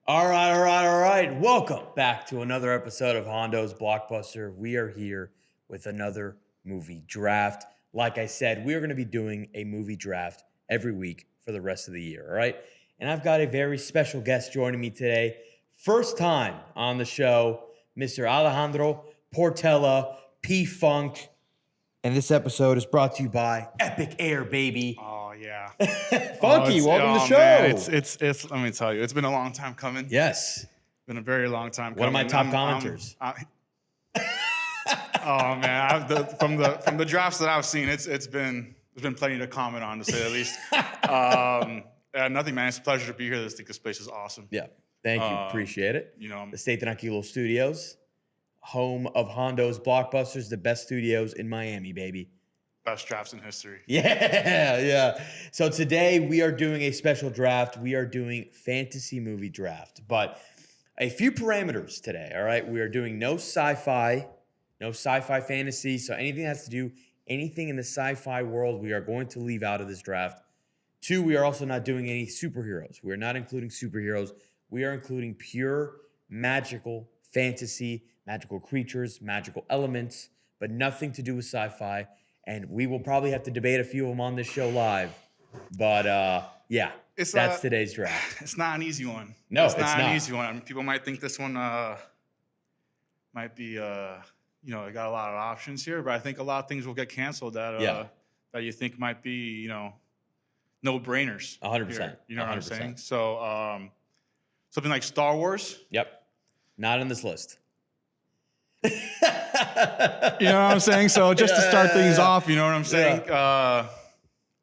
All right. Welcome back to another episode of Hondo's Blockbuster. We are here with another movie draft. Like I said, we are going to be doing a movie draft every week for the rest of the year, all right? And I've got a very special guest joining me today. First time on the show, Mr. Alejandro Portela, P-Funk. And this episode is brought to you by Epic Air, baby. Oh yeah, Funky, welcome to the show. Man, it's. Let me tell you, it's been a long time coming. Yes. Been a very long time One coming. of my top commenters. Oh man, from the drafts that I've seen, there's been plenty to comment on, to say the least. Nothing, man. It's a pleasure to be here. I think this place is awesome. Yeah, thank you. Appreciate it. You know, The State Tranquilo Studios, home of Hondo's Blockbusters, the best studios in Miami, baby. best drafts in history. Yeah. So today we are doing a special draft. We are doing fantasy movie draft, but a few parameters today, all right? We are doing no sci-fi fantasy. So anything that has to do, anything in the sci-fi world, we are going to leave out of this draft. 2, we are also not doing any superheroes. We are not including superheroes. We are including pure magical fantasy, magical creatures, magical elements, but nothing to do with sci-fi. And we will probably have to debate a few of them on this show live. But yeah, that's today's draft. It's not an easy one. No, it's not an easy one. I mean, people might think this one might be, it got a lot of options here, but I think a lot of things will get canceled that you think might be, no-brainers. 100%. You know what I'm saying? So something like Star Wars. Yep. Not on this list. You know what I'm saying? So just to start things off, you know what I'm saying?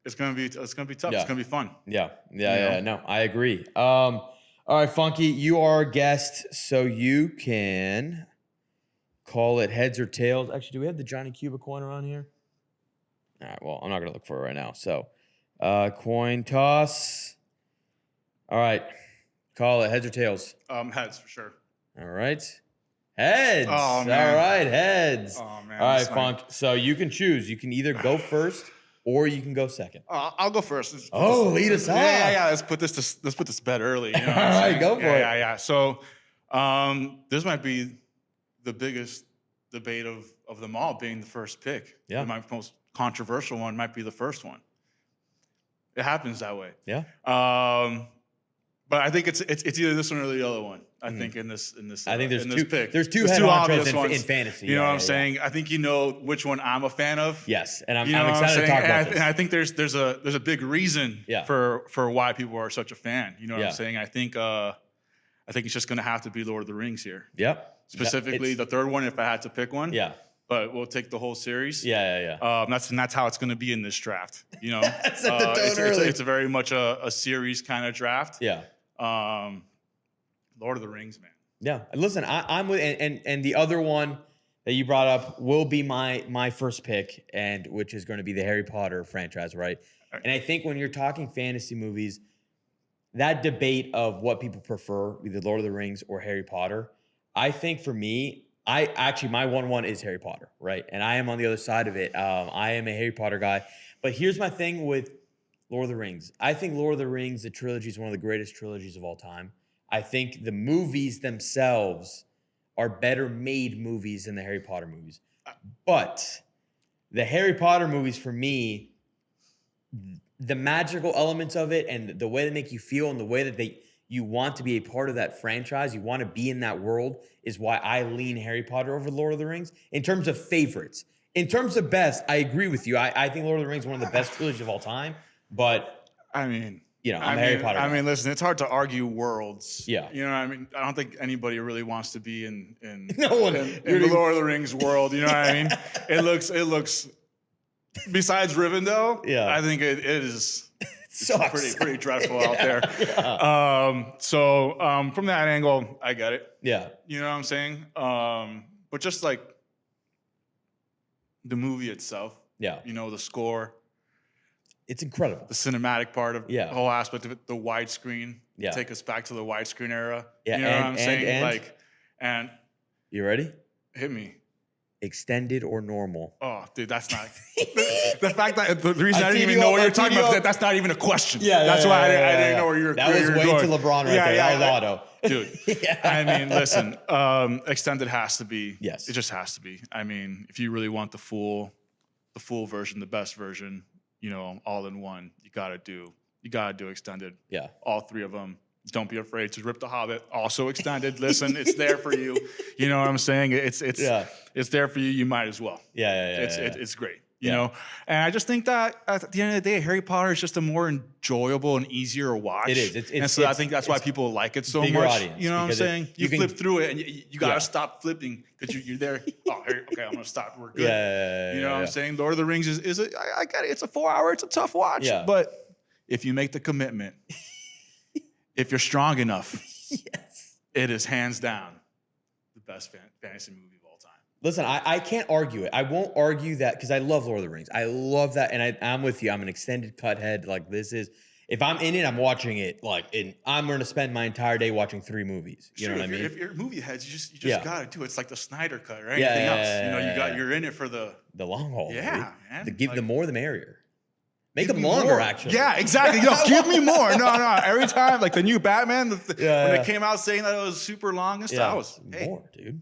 It's gonna be tough. Yeah. It's gonna be fun. Yeah. No, I agree. All right, Funky, you are a guest, so you can call it heads or tails. Actually, do we have the Johnny Cuba coin around here? All right. Well, I'm not gonna look for it right now. So, coin toss. All right. Call it heads or tails. Heads for sure. All right. Heads. Oh, man. All right, heads. Oh man. All right, Funk. So you can choose. You can either go first or you can go second. I'll go first. Lead us off. Yeah. Let's put this to bed early. You know what I'm All right, saying? go for it. Yeah. So, this might be the biggest debate of them all, being the first pick. Yeah. My most controversial one might be the first one. It happens that way. Yeah. But I think it's either this one or the other one. I think in this I think there's two. pick. There's two obvious head ones in fantasy. You know what I'm saying? I think you know which one I'm a fan of. Yes, and I'm You know what excited to talk about this. And I think there's a big reason for why people are such a fan. You know what I'm saying? I think it's just gonna have to be Lord of the Rings here. Yep. Specifically, the third one, if I had to pick one. Yeah. But we'll take the whole series. Yeah. That's how it's going to be in this draft. You know, Set the tone early. it's a very much a series kind of draft. Yeah. Lord of the Rings, man. Yeah. Listen, I'm with, and the other one that you brought up will be my first pick, and which is going to be the Harry Potter franchise, right? And I think when you're talking fantasy movies, that debate of what people prefer, either Lord of the Rings or Harry Potter, I think for me, my 1-1 is Harry Potter, right? And I am on the other side of it. I am a Harry Potter guy. But here's my thing with Lord of the Rings. I think Lord of the Rings, the trilogy, is one of the greatest trilogies of all time. I think the movies themselves are better made movies than the Harry Potter movies. But the Harry Potter movies, for me, the magical elements of it and the way they make you feel and the way that you want to be a part of that franchise, you want to be in that world, is why I lean Harry Potter over Lord of the Rings. In terms of favorites, in terms of best, I agree with you. I think Lord of the Rings is one of the best trilogies of all time. But I mean, I'm a Harry Potter guy. I mean, listen, it's hard to argue worlds. Yeah. You know what I mean? I don't think anybody really wants to be in No one in the Lord of the Rings world. You know what I mean? It looks. Besides Rivendell, I think it is. It's pretty dreadful out there. So from that angle, I get it. Yeah. You know what I'm saying? But just like the movie itself, the score, it's incredible. The cinematic part of the whole aspect of it, the widescreen, take us back to the widescreen era. Yeah. You know what I'm saying? And you ready? Hit me. extended or normal? Oh, dude, that's not the fact that the reason I didn't even know what you're talking about. That's not even a question. That's why I didn't know where you're. That was way going. to LeBron right there. That was auto, dude. I mean, listen, extended has to be. Yes, it just has to be. I mean, if you really want the full version, the best version, all in one, you gotta do extended. Yeah, all three of them. Don't be afraid to rip the Hobbit. Also extended. Listen, it's there for you. You know what I'm saying? It's there for you. You might as well. It's great. You know, and I just think that at the end of the day, Harry Potter is just a more enjoyable and easier watch. It is. And so I think that's why people like it so much. Audience, you know what I'm saying? You flip through it and you gotta stop flipping because you're there. Oh, okay, I'm gonna stop. We're good. You know what I'm saying? Lord of the Rings is I get it. It's a 4 hour. It's a tough watch. Yeah. But if you make the commitment. If you're strong enough, it is hands down the best fantasy movie of all time. Listen, I can't argue it. I won't argue that because I love Lord of the Rings. I love that, and I'm with you. I'm an extended cut head. Like this is, if I'm in it, I'm watching it. I'm going to spend my entire day watching 3 movies. You know what I mean? If you're movie heads, you just gotta do it. It's like the Snyder cut or anything else. You're in it for the long haul. Yeah, man. The more, the merrier. Make them longer, actually. Yeah, exactly. Give me more. No. Every time, like the new Batman, when it came out saying that it was super long and stuff, I was, more, dude.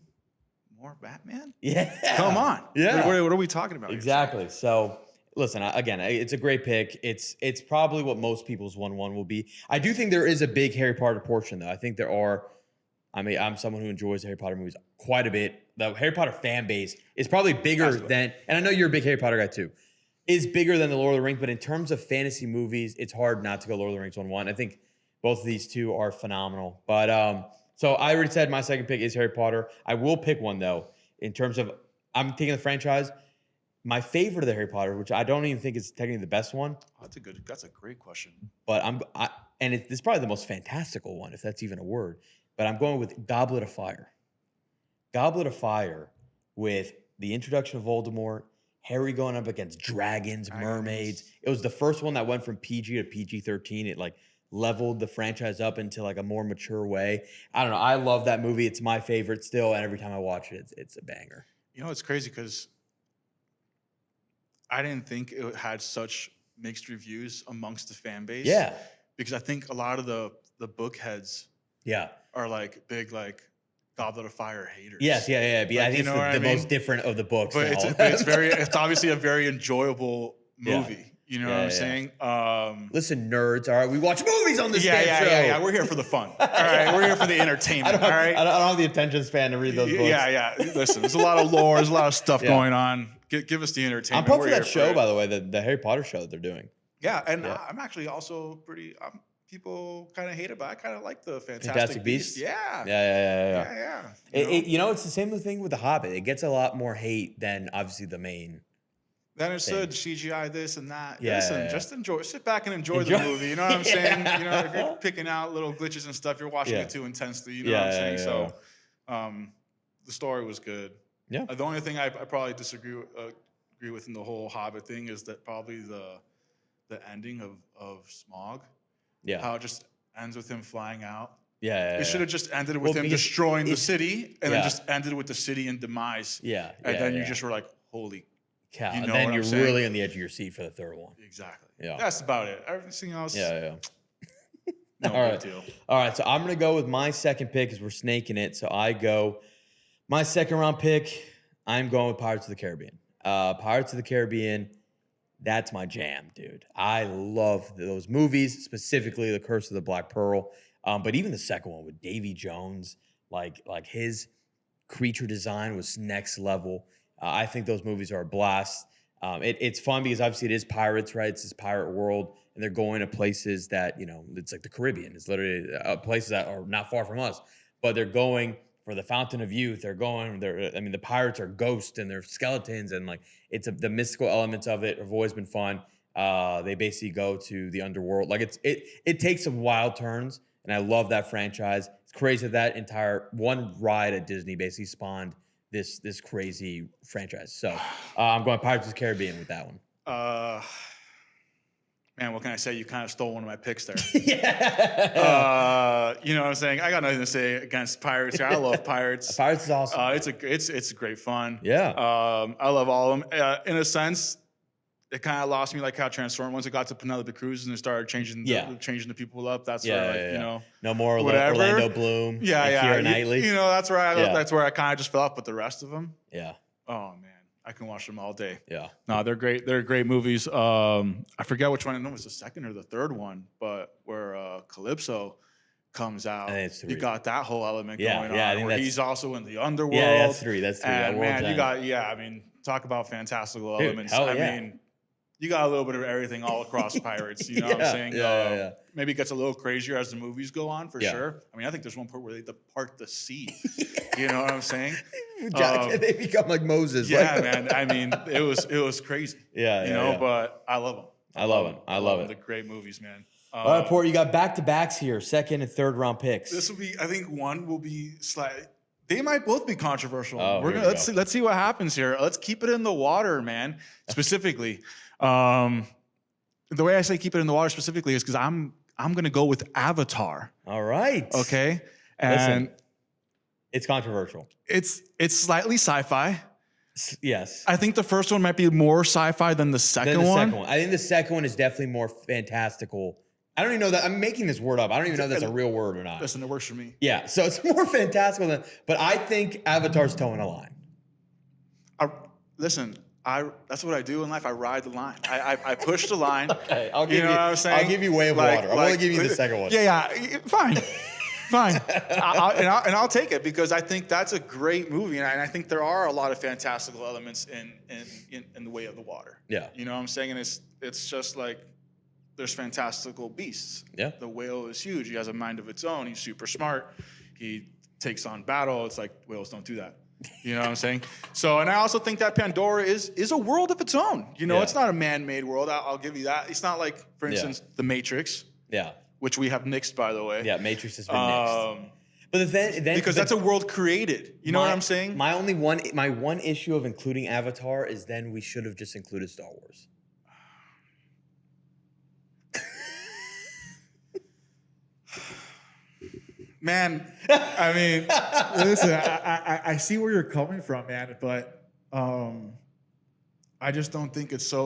More Batman? Yeah. Come on. Yeah. What are we talking about? Exactly. Here? So, listen, again, it's a great pick. It's probably what most people's 1-1 will be. I do think there is a big Harry Potter portion, though. I think there are. I mean, I'm someone who enjoys Harry Potter movies quite a bit. The Harry Potter fan base is probably bigger than, and I know you're a big Harry Potter guy, too. Is bigger than the Lord of the Rings, but in terms of fantasy movies, it's hard not to go Lord of the Rings 1-1. I think both of these two are phenomenal. But so I already said my second pick is Harry Potter. I will pick one though. In terms of I'm taking the franchise, my favorite of the Harry Potter, which I don't even think is technically the best one. Oh, that's a great question. But it's probably the most fantastical one, if that's even a word. But I'm going with Goblet of Fire. Goblet of Fire with the introduction of Voldemort. Harry going up against dragons, mermaids. It was the first one that went from PG to PG-13. It leveled the franchise up into a more mature way. I don't know. I love that movie. It's my favorite still, and every time I watch it, it's a banger. It's crazy because I didn't think it had such mixed reviews amongst the fan base. Yeah. Because I think a lot of the book heads are big Goblet of Fire haters. Yes, yeah. I think it's the most different of the books. But it's obviously a very enjoyable movie. You know what I'm saying? Listen, nerds. All right, we watch movies on this show. Yeah. We're here for the fun. All right, we're here for the entertainment. I don't have the attention span to read those books. Yeah. Listen, there's a lot of lore. There's a lot of stuff going on. Give us the entertainment. I'm pumped for that show, by the way, the Harry Potter show that they're doing. Yeah, and I'm actually also pretty. People kind of hate it, but I kind of like the Fantastic Beasts. Yeah. It's the same thing with The Hobbit. It gets a lot more hate than obviously the main. Then it said CGI this and that. Listen, just enjoy. Sit back and enjoy the movie. You know what I'm saying? If you're picking out little glitches and stuff, you're watching it too intensely. You know what I'm saying? So, the story was good. Yeah. The only thing I probably agree with in the whole Hobbit thing is that probably the ending of Smaug. Yeah. How it just ends with him flying out. It should have just ended with him destroying the city and then just ended with the city in demise. And then you just were like, holy cow. And then you're really on the edge of your seat for the third one. Exactly. Yeah. That's about it. Everything else. No big deal. All right. So I'm going to go with my second pick because we're snaking it. So I go, my second round pick, I'm going with Pirates of the Caribbean. Pirates of the Caribbean. That's my jam, dude. I love those movies, specifically The Curse of the Black Pearl. But even the second one with Davy Jones, like his creature design was next level. I think those movies are a blast. It's fun because obviously it is pirates, right? It's this pirate world, and they're going to places that, it's like the Caribbean. It's literally places that are not far from us, but they're going for the Fountain of Youth. The pirates are ghosts and they're skeletons, and the mystical elements of it have always been fun. They basically go to the underworld. It takes some wild turns, and I love that franchise. It's crazy that entire one ride at Disney basically spawned this crazy franchise. So I'm going Pirates of the Caribbean with that one. Man, what can I say? You kind of stole one of my picks there. Yeah. You know what I'm saying? I got nothing to say against Pirates here. I love Pirates. Pirates is awesome. It's great fun. Yeah. I love all of them. In a sense, it kind of lost me like how Transformers. Once it got to Penelope Cruz and it started changing the people up. That's where you know, no more whatever. Orlando Bloom. Yeah, and Keira Knightley. You know, that's where I kind of just fell off. But the rest of them, Yeah. oh man, I can watch them all day. Yeah. No, they're great. They're great movies. I forget which one. I know it was the second or the third one, but where Calypso comes out, you got that whole element going on. I think where he's also in the underworld. Yeah, that's three. And man, you got I mean, talk about fantastical elements. Hell I mean, you got a little bit of everything all across Pirates. You know what I'm saying? Yeah. Maybe it gets a little crazier as the movies go on, for sure. I mean, I think there's one part where they part the sea. You know what I'm saying? They become like Moses. Yeah, man. I mean, it was crazy. Yeah, you know. But I love them. I love it. They're great movies, man. All right, Port, you got back-to-backs here, second and third round picks. This will be, I think, one will be slightly. They might both be controversial. Oh, We're gonna let's see what happens here. Let's keep it in the water, man. Specifically, the way I say keep it in the water specifically is because I'm gonna go with Avatar. All right. Okay. And listen, it's controversial. It's slightly sci-fi. Yes. I think the first one might be more sci-fi than the second one. I think the second one is definitely more fantastical. I don't even know that. I'm making this word up. I don't even know if that's a real word or not. Listen, it works for me. Yeah, so it's more fantastical than. But I think Avatar's towing a line. That's what I do in life. I ride the line. I push the line. Okay, I'll give you know what I'm saying? I'll give you Way of Water. I'm only giving you the second one. Yeah, fine. Fine. I'll take it because I think that's a great movie, and I think there are a lot of fantastical elements in the Way of the Water. Yeah. You know what I'm saying? And it's just like there's fantastical beasts. Yeah. The whale is huge. He has a mind of its own. He's super smart. He takes on battle. It's like whales don't do that. You know what I'm saying? So, and I also think that Pandora is a world of its own. You know, it's not a man-made world. I'll give you that. It's not like, for instance, The Matrix. Yeah. Which we have nixed, by the way. Yeah, Matrix has been nixed. But because that's a world created. You know what I'm saying? My one issue of including Avatar is then we should have just included Star Wars. Man, I mean, listen, I see where you're coming from, man, but I just don't think it's so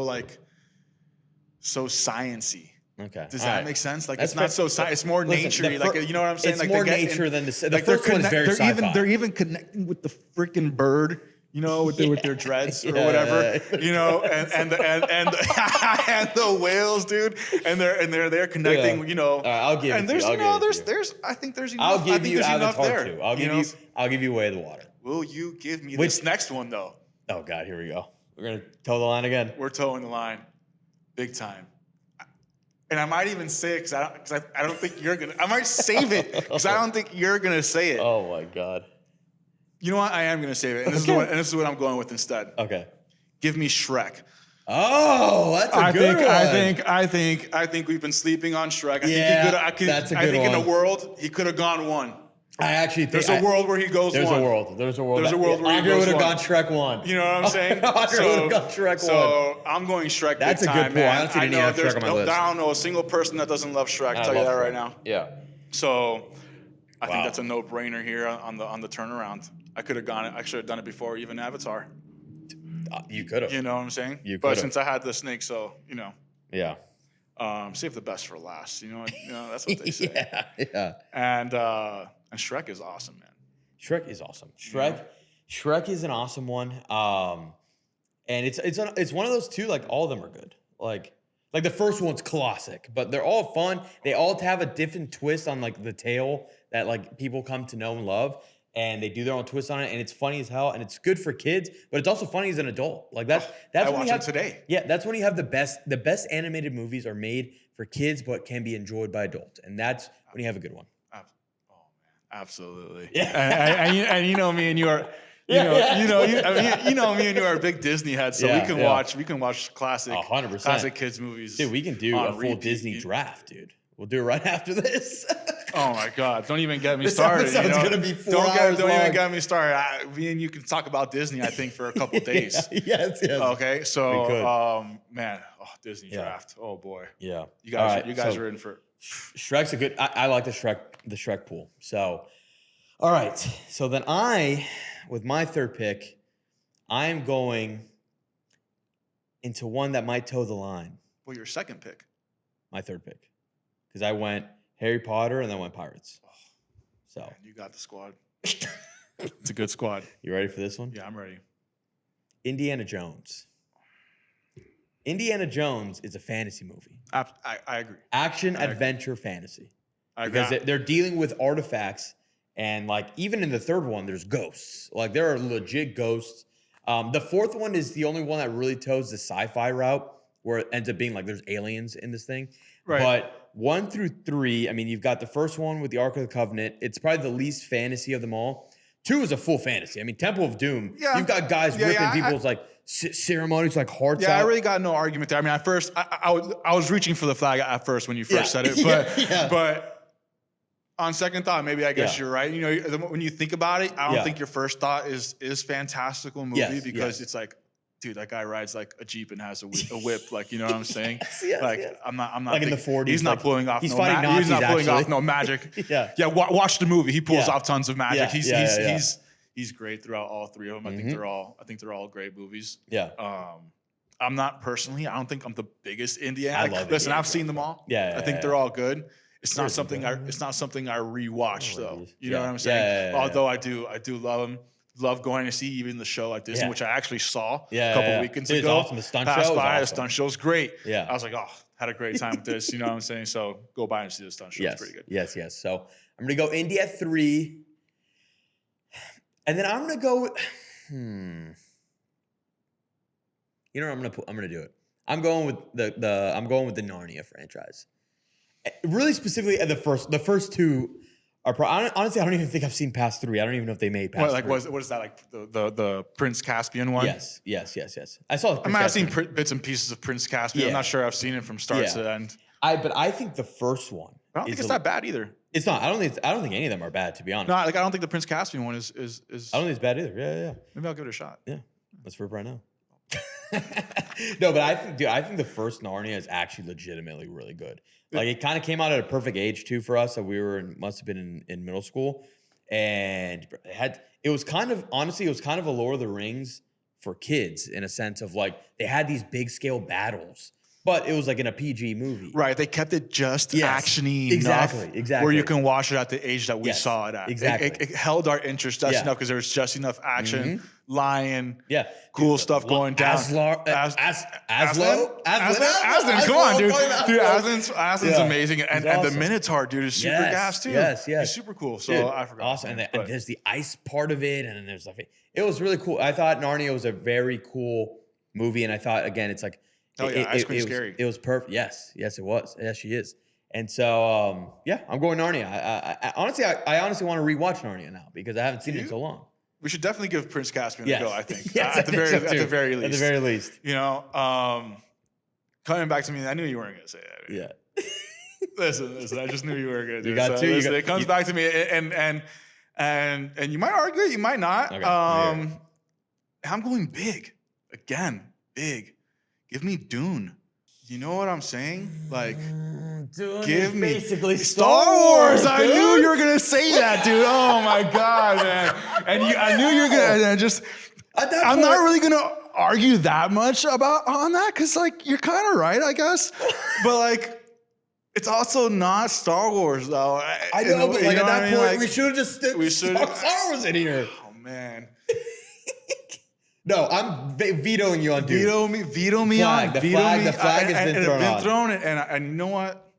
sciencey. Okay. Does that make sense? Like, it's not so it's more nature-y. Like, you know what I'm saying? It's like more nature than the first one is very sci-fi. They're even connecting with the freaking bird, you know, with their dreads or whatever, you know, and the whales, dude, and they're there connecting, you know. I'll give and it there's to you. there's I think there's enough. I'll give you Avatar too. I'll give you Way of the Water. Will you give me this next one though? Oh God, here we go. We're gonna toe the line again. We're towing the line, big time. And I might even say it because I don't think you're gonna. I might save it because I don't think you're gonna say it. Oh my God. You know what? I am gonna save it, and this is what I'm going with instead. Okay. Give me Shrek. Oh, that's a good one. I think we've been sleeping on Shrek. That's a good one. In the world, he could have gone one. I actually think there's a world where he goes there's one. There's a world where Andre would have gone Shrek 1. You know what I'm saying? Andre would have gone Shrek 1. So I'm going Shrek That's big a time, good pull. man. I don't see any other Shrek on my list. I don't know a single person that doesn't love Shrek. I'll tell you that right now. Yeah. So I think that's a no-brainer here on the turnaround. I could have gone it. I should have done it before even Avatar. You could have. You know what I'm saying? But since I had the snake, so you know. Yeah. Save the best for last. You know that's what they say. Yeah. And Shrek is awesome, man. Shrek is awesome. Shrek is an awesome one. And it's one of those two. Like all of them are good. Like the first one's classic, but they're all fun. They all have a different twist on like the tale that like people come to know and love. And they do their own twist on it, and it's funny as hell, and it's good for kids, but it's also funny as an adult. Like that's I when watch you have it today. Yeah, that's when you have the best animated movies are made for kids, but can be enjoyed by adults, and that's when you have a good one. Oh man, absolutely. Yeah, and you know me and you are. You know me and you are big Disney heads, so we can watch classic 100% classic kids movies. Dude, we can do a full repeat. Disney draft, dude. We'll do it right after this. Oh my God! Don't even get me This started. episode's gonna be 4 Don't hours don't long. even get me started. Me and you can talk about Disney. I think for a couple days. Yes. Okay, We so could. man, Disney draft. Oh boy, Yeah. you guys, All right, you guys so are in for. Shrek's a good. I like the Shrek pool. So, all right. So then with my third pick, I'm going into one that might toe the line. Well, your second pick. My third pick, because I went Harry Potter and then went Pirates. So Man, you got the squad. It's a good squad. You ready for this one? Yeah, I'm ready. Indiana Jones. Indiana Jones is a fantasy movie. I agree. Action, adventure, fantasy. Because They're dealing with artifacts, and like even in the third one, there's ghosts. Like there are legit ghosts. The fourth one is the only one that really toes the sci-fi route, where it ends up being like there's aliens in this thing. Right. But 1 through 3, I mean, you've got the first one with the Ark of the Covenant. It's probably the least fantasy of them all. 2 is a full fantasy. I mean, Temple of Doom. Yeah. You've got guys ripping people's like ceremonies, like hearts out. I really got no argument there. I mean, at first, I was reaching for the flag at first when you first said it, but on second thought, maybe I guess you're right. You know, when you think about it, I don't think your first thought is fantastical movie because it's like, dude, that guy rides like a Jeep and has a whip, like, you know what I'm saying? I'm not like in the 40s. He's not pulling off. He's no fighting Nazis, He's not pulling actually. off no magic. Yeah. Watch the movie. He pulls off tons of magic. He's great throughout all 3 of them. I think they're all great movies. Yeah. I'm not personally. I don't think I'm the biggest Indiana. I love listen, I've seen them all. I think they're all good. It's not something I rewatch though. You know what I'm saying? Although I do love them. Love going to see even the show at Disney, which I actually saw a couple weekends ago. It's awesome. The stunt show is awesome. The stunt show's great. Yeah. I was like, had a great time with this. You know what I'm saying? So go by and see the stunt show. It's pretty good. Yes. So I'm gonna go Indy at 3, and then I'm gonna go. You know what I'm gonna do it. I'm going with the Narnia franchise. Really specifically, the first 2 are honestly, I don't even think I've seen past 3. I don't even know if they made past 3. What is that, like the Prince Caspian one? Yes. I saw. I've seen bits and pieces of Prince Caspian. I'm not sure I've seen it from start to end. But I think the first one. I don't think it's that bad either. It's not. I don't think any of them are bad, to be honest. No, I don't think the Prince Caspian one is. I don't think it's bad either. Yeah. Maybe I'll give it a shot. Yeah, let's rip right now. No, but I think the first Narnia is actually legitimately really good. Like it kind of came out at a perfect age too for us. So we must have been in middle school, and it was kind of a Lord of the Rings for kids in a sense of like they had these big scale battles, but it was like in a PG movie. Right. They kept it just actiony enough. Exactly. Where you can watch it at the age that we saw it at. Exactly. It held our interest just enough because there was just enough action, lion, cool stuff going down. Aslan, come on, dude. Aslan's amazing. And the Minotaur, dude, is super gas too. Yes. He's super cool. So I forgot. Awesome. And there's the ice part of it, and then there's like it was really cool. I thought Narnia was a very cool movie, and I thought again, it's like Ice Cream's scary. It was perfect. Yes, it was. Yes, she is. And so, I'm going Narnia. I honestly want to rewatch Narnia now because I haven't seen it in so long. We should definitely give Prince Caspian a go, I think. At the very least. You know, coming back to me, I knew you weren't going to say that. Yeah. Listen, I just knew you were going to do it. You got two. It comes back to me, and you might argue it, you might not. Okay. I'm going big. Again, big. Give me Dune. You know what I'm saying? Like, Dune give me basically Star Wars. I knew you were gonna say that, dude. Oh my god, man! And I knew you were gonna. And just, I'm not really gonna argue that much on that because, like, you're kind of right, I guess. But like, it's also not Star Wars, though. I know, but like at that point, we should have just Star Wars in here. Oh man. No, I'm vetoing you on Dune. Veto me on. The flag has been thrown. And you know what?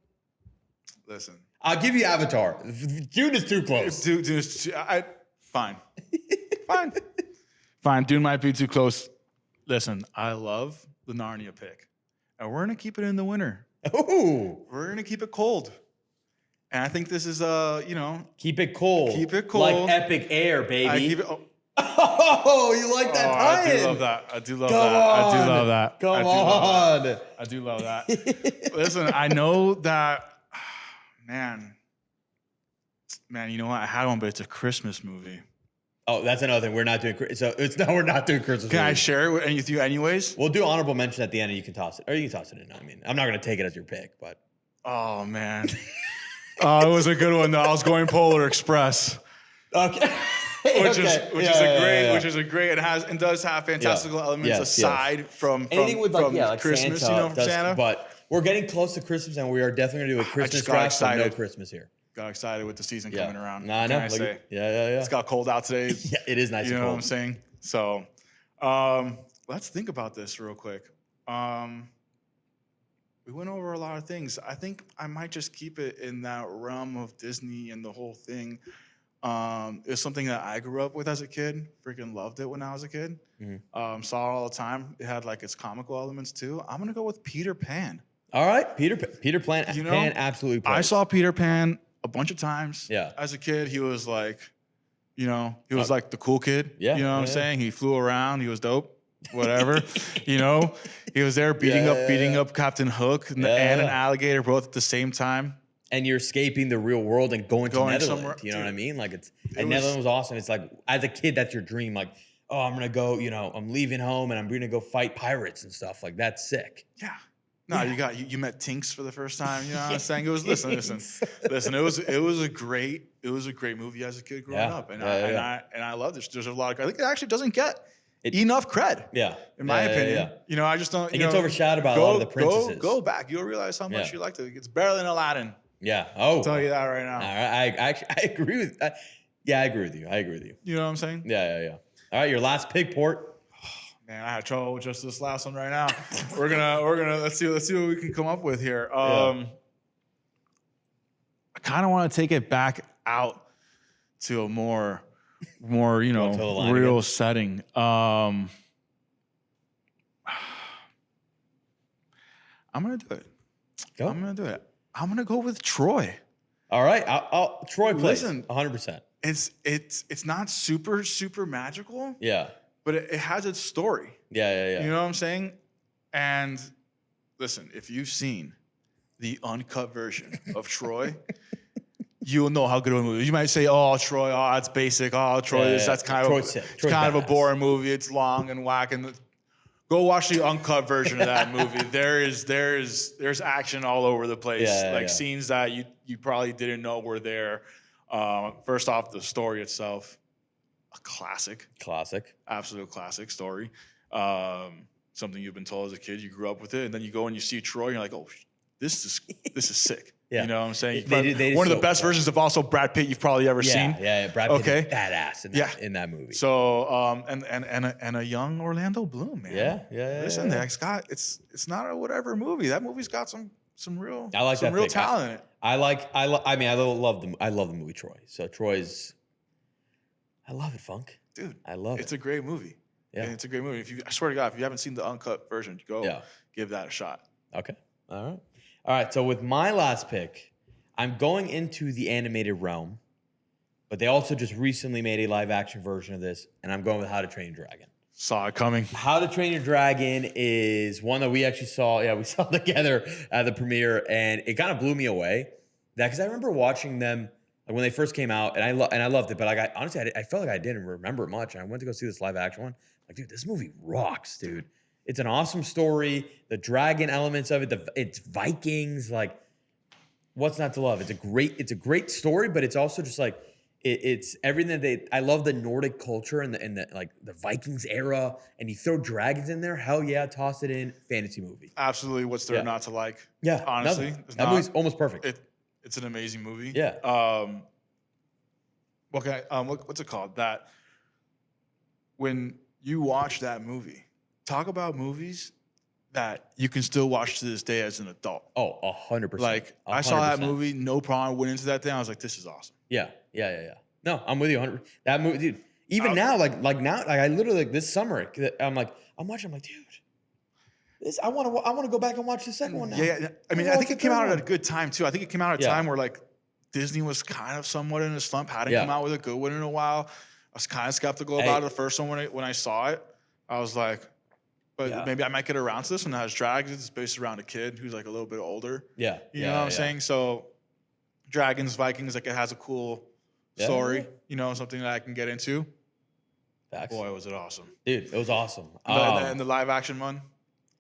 Listen. I'll give you Avatar. Dune is too close. Dune is fine. Fine. Dune might be too close. Listen, I love the Narnia pick. And we're going to keep it in the winter. Ooh. We're going to keep it cold. And I think this is, Keep it cold. Keep it cold. Like Epic Air, baby. Oh, you like that tie-in? I do love that. I do love that. Come on. I do love that. Listen, I know that, man, Man, you know what? I had one, but it's a Christmas movie. Oh, that's another thing. We're not doing we're not doing Christmas Can I movies. share it with you anyways? We'll do honorable mention at the end, and you can toss it, or you can toss it in. I mean, I'm not gonna take it as your pick, but Oh man, it was a good one though. I was going Polar Express. okay. Which is a great. It has and does have fantastical elements aside from anything with like Christmas, Santa, from Santa. But we're getting close to Christmas, and we are definitely gonna do a Christmas draft. So no Christmas here. Got excited with the season coming around. Nah, I know. Yeah. It's got cold out today. Yeah, it is nice. You and know cold. what I'm saying? So, let's think about this real quick. We went over a lot of things. I think I might just keep it in that realm of Disney and the whole thing. It's something that I grew up with as a kid. Freaking loved it when I was a kid. Mm-hmm. Saw it all the time. It had like its comical elements too. I'm gonna go with Peter Pan. All right, Peter Pan. Pan absolutely. Plays. I saw Peter Pan a bunch of times. Yeah. As a kid, he was like, he was like the cool kid. Yeah. You know what I'm saying? He flew around. He was dope. Whatever. He was there beating up Captain Hook and an alligator both at the same time. And you're escaping the real world and going to Netherlands. Somewhere. You know what I mean? Like Netherlands was awesome. It's like as a kid, that's your dream. Like, oh, I'm gonna go. I'm leaving home and I'm gonna go fight pirates and stuff. Like that's sick. Yeah. No, you met Tinks for the first time. You know what I'm saying? It was listen. It was a great movie as a kid growing up, and I love this. There's a lot of. I think it actually doesn't get enough cred. Yeah, in my opinion. I just don't. It gets overshadowed by a lot of the princesses. Go back. You'll realize how much you liked it. It's better than Aladdin. Yeah. I'll tell you that right now. All right. I agree with. I agree with you. You know what I'm saying? Yeah. All right, your last pick, Port. Man, I had trouble with just this last one right now. we're gonna let's see what we can come up with here. I kind of want to take it back out to a more real setting. I'm gonna do it. Go. I'm gonna do it. I'm gonna go with Troy. All right, Troy plays. Listen, 100%. It's not super magical. Yeah. But it has its story. Yeah. You know what I'm saying? And listen, if you've seen the uncut version of Troy, you'll know how good of a movie. You might say, "Oh, Troy, that's basic. Oh, Troy, that's kind of a boring movie. It's long and whack." And go watch the uncut version of that movie. There's action all over the place, scenes that you probably didn't know were there. First off, the story itself. A classic, absolute classic story. Something you've been told as a kid, you grew up with it, and then you go and you see Troy, and you're like, oh, this is sick. Yeah. You know what I'm saying? One of the best versions of also Brad Pitt you've probably ever seen. Yeah, Brad Pitt is badass in that movie. So and a young Orlando Bloom, man. Yeah. Listen, it's not a whatever movie. That movie's got some real talent in it. I love the movie Troy. So Troy's. I love it, Funk. Dude, I love it. It's a great movie. Yeah. It's a great movie. I swear to God, if you haven't seen the uncut version, give that a shot. Okay. All right. So with my last pick, I'm going into the animated realm, but they also just recently made a live action version of this, and I'm going with How to Train Your Dragon. Saw it coming. How to Train Your Dragon is one that we actually saw. Yeah, we saw together at the premiere, and it kind of blew me away. Because I remember watching them. Like when they first came out, and I loved it, but honestly, I felt like I didn't remember much. And I went to go see this live action one. Like, dude, this movie rocks, dude. It's an awesome story. The dragon elements of it, it's Vikings. Like, what's not to love? It's a great story, but it's also just like it's everything I love the Nordic culture and the like the Vikings era. And you throw dragons in there, hell yeah, toss it in. Fantasy movie. Absolutely, what's there not to like? Yeah, honestly, that movie's almost perfect. It's an amazing movie. Yeah. What's it called? That when you watch that movie, talk about movies that you can still watch to this day as an adult. Oh, 100%. Like 100%. I saw that movie, no problem. Went into that thing. I was like, this is awesome. Yeah. No, I'm with you 100%. That movie, dude. Even now, like I literally this summer, I'm watching. I'm like, dude. I want to go back and watch the second one now. Yeah. I mean, I think it came out at a good time too. I think it came out at a time where like Disney was kind of somewhat in a slump, hadn't come out with a good one in a while. I was kind of skeptical about it the first one when I saw it. I was like, but maybe I might get around to this one that has dragons. It's based around a kid who's like a little bit older. Yeah. You know what I'm saying? So dragons, Vikings, like it has a cool story, you know, something that I can get into. Facts. Boy, was it awesome. Dude, it was awesome. And the live action one,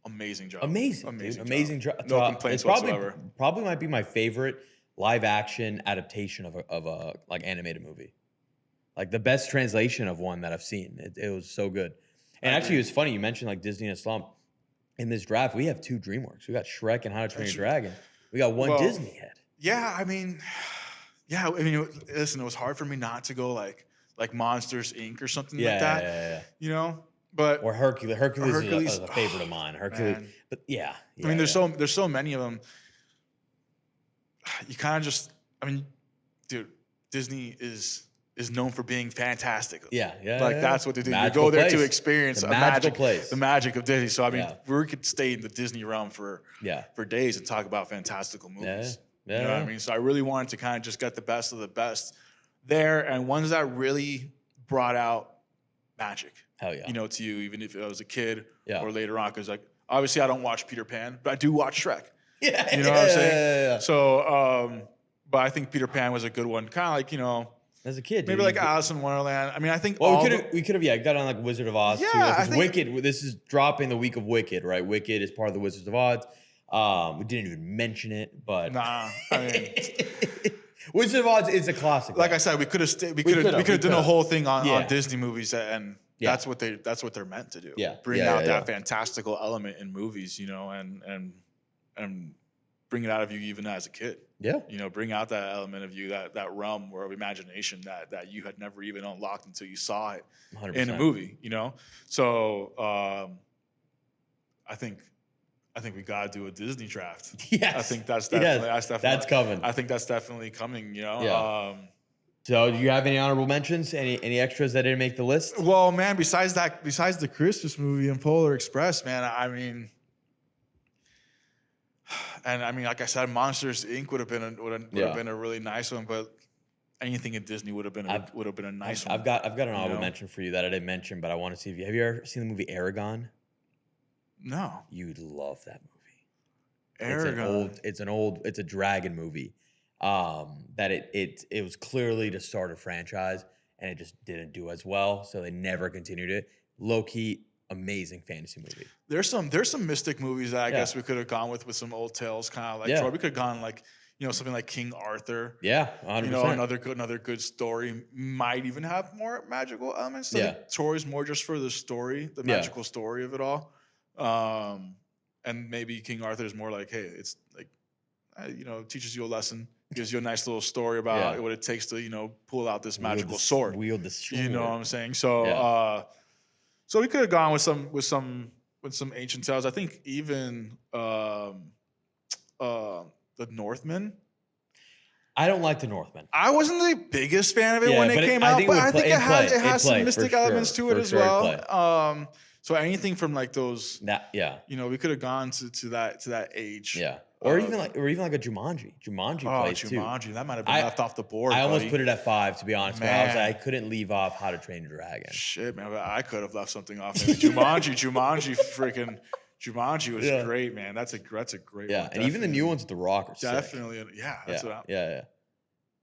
amazing job. Amazing job. No complaints It's probably whatsoever. might be my favorite live action adaptation of a like animated movie. Like the best translation of one that I've seen. It was so good. And actually, it was funny. You mentioned like Disney in a slump. In this draft, we have 2 DreamWorks. We got Shrek and How to Train Your Dragon. We got one Disney head. Yeah, I mean, listen, it was hard for me not to go like Monsters Inc. or something like that. Yeah. You know, but Or Hercules. Hercules is a favorite of mine. Hercules, man. but yeah. I mean, there's so many of them. You kind of just, I mean, dude, Disney is known for being fantastic. That's what they do. Magical you go there place. to experience the the magic of Disney. So I mean, we could stay in the Disney realm for days and talk about fantastical movies. You know what I mean? So I really wanted to kind of just get the best of the best there, and ones that really brought out magic. Hell yeah. You know, to you, even if I was a kid or later on, because like obviously I don't watch Peter Pan, but I do watch Shrek. Yeah. You know what I'm saying? Yeah. So, but I think Peter Pan was a good one. Kind of like, you know, as a kid, maybe like Alice in Wonderland. I mean, I think we could have got on like Wizard of Oz too. Because Wicked, this is dropping the week of Wicked, right? Wicked is part of the Wizards of Oz. We didn't even mention it, but nah, I mean, Wizard of Oz is a classic. Like I said, we could have done a whole thing on Disney movies, and that's what they're meant to do. Yeah, bring out that fantastical element in movies, you know, and bring it out of you even as a kid. Yeah, you know, bring out that element of you, that realm of imagination that you had never even unlocked until you saw it 100%. In a movie. You know, so I think we gotta do a Disney draft. Yes. I think that's definitely that's coming. I think that's definitely coming, you know. Yeah. So do you have any honorable mentions? Any extras that didn't make the list? Well, man, besides the Christmas movie and Polar Express, man, I mean, like I said, Monsters Inc. would have been a really nice one, but anything in Disney would have been a nice one. I've got an honorable mention for you that I didn't mention, but I want to see have you ever seen the movie Aragon? No. You'd love that movie. Aragon. It's a dragon movie. That it was clearly to start a franchise and it just didn't do as well, so they never continued it. Low key, amazing fantasy movie. There's some mystic movies that I guess we could have gone with some old tales, kind of like Troy. We could have gone like, you know, something like King Arthur. Yeah, 100%. You know, another good story might even have more magical elements. So I think Troy's more just for the story, the magical story of it all. And maybe King Arthur is more like, hey, it's like, you know, teaches you a lesson, gives you a nice little story about what it takes to, you know, pull out this magical sword. Wield the sword. You know what I'm saying? So, so we could have gone with some ancient tales. I think even the Northman. I don't like the Northman. I wasn't the biggest fan of it when it came out, but I think it has some mystic elements to it as well. So anything from like those, you know, we could have gone to that age, or even like a Jumanji. Plays too. Jumanji, that might have been left off the board. I almost put it at 5, to be honest. But I was like, I couldn't leave off How to Train Your Dragon. Shit, man, I could have left something off. Jumanji, Jumanji was great, man. That's a great one. And even the new ones with The Rock are definitely sick. That's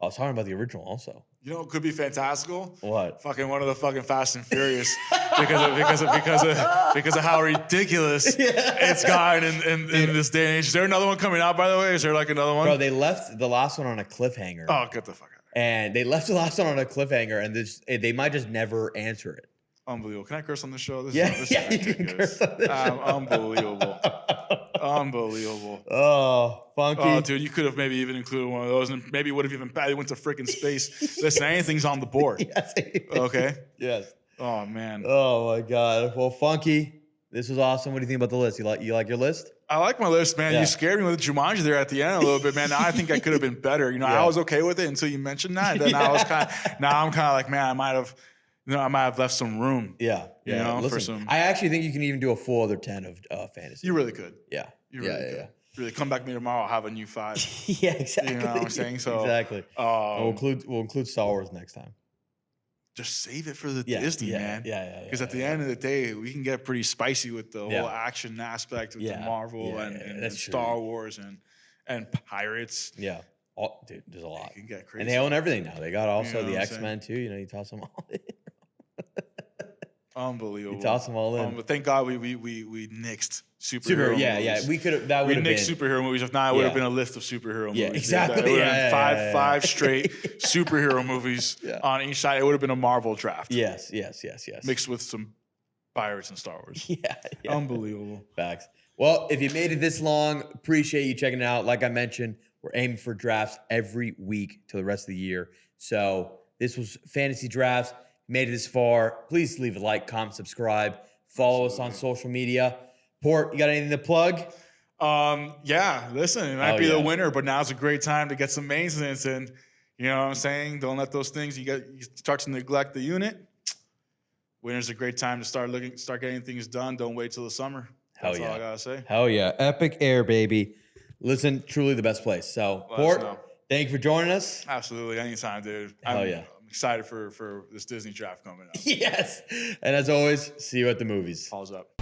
I was talking about the original also. You know, it could be fantastical. What? Fucking one of the fucking Fast and Furious because of how ridiculous it's gotten in this day and age. Is there another one coming out, by the way? Is there like another one? Bro, they left the last one on a cliffhanger. Oh, get the fuck out. And they left the last one on a cliffhanger, and they might just never answer it. Unbelievable. Can I curse on this show? This is you can curse on this show. Unbelievable. Unbelievable. Oh, funky. Oh, dude, you could have maybe even included one of those, and maybe would have even went to freaking space. Listen, anything's on the board. Yes. Okay? Yes. Oh, man. Oh, my God. Well, funky, this was awesome. What do you think about the list? You like your list? I like my list, man. You scared me with Jumanji there at the end a little bit, man. Now I think I could have been better. You know, I was okay with it until you mentioned that. Then I'm kind of like, man, I might have left some room. Yeah. You know, listen, for some. I actually think you can even do a full other 10 of fantasy. You really could. Yeah. You really could. Really, come back to me tomorrow. I'll have a new 5. Yeah, exactly. You know what I'm saying? So exactly. We'll include Star Wars next time. Just save it for the Disney, man. Yeah. Because at the end of the day, we can get pretty spicy with the whole action aspect with the Marvel and Star Wars and pirates. Yeah. Dude, there's a lot. It can get crazy. And they own everything now. They got also You know the what I'm X-Men too. You toss them all in. Unbelievable. You toss them all in. But thank God we nixed superhero movies. Yeah. We could have. That We would have nixed been superhero movies. If not, it would have been a list of superhero movies. Yeah, exactly. It would have been five Yeah. straight superhero movies on each side. It would have been a Marvel draft. Yes. Mixed with some pirates and Star Wars. Yeah. Unbelievable. Facts. Well, if you made it this long, appreciate you checking it out. Like I mentioned, we're aiming for drafts every week till the rest of the year. So this was Fantasy Drafts. Made it this far. Please leave a like, comment, subscribe. Follow us on social media. Port, you got anything to plug? Yeah, listen, it might be the winter, but now's a great time to get some maintenance in. You know what I'm saying? Don't let those things you start to neglect the unit. Winter's a great time to start getting things done. Don't wait till the summer. That's all I gotta say. Hell yeah. Epic Air, baby. Listen, truly the best place. So, Port, thank you for joining us. Absolutely. Anytime, dude. Hell yeah. I'm excited for this Disney draft coming up. Yes. And as always, see you at the movies. Calls up.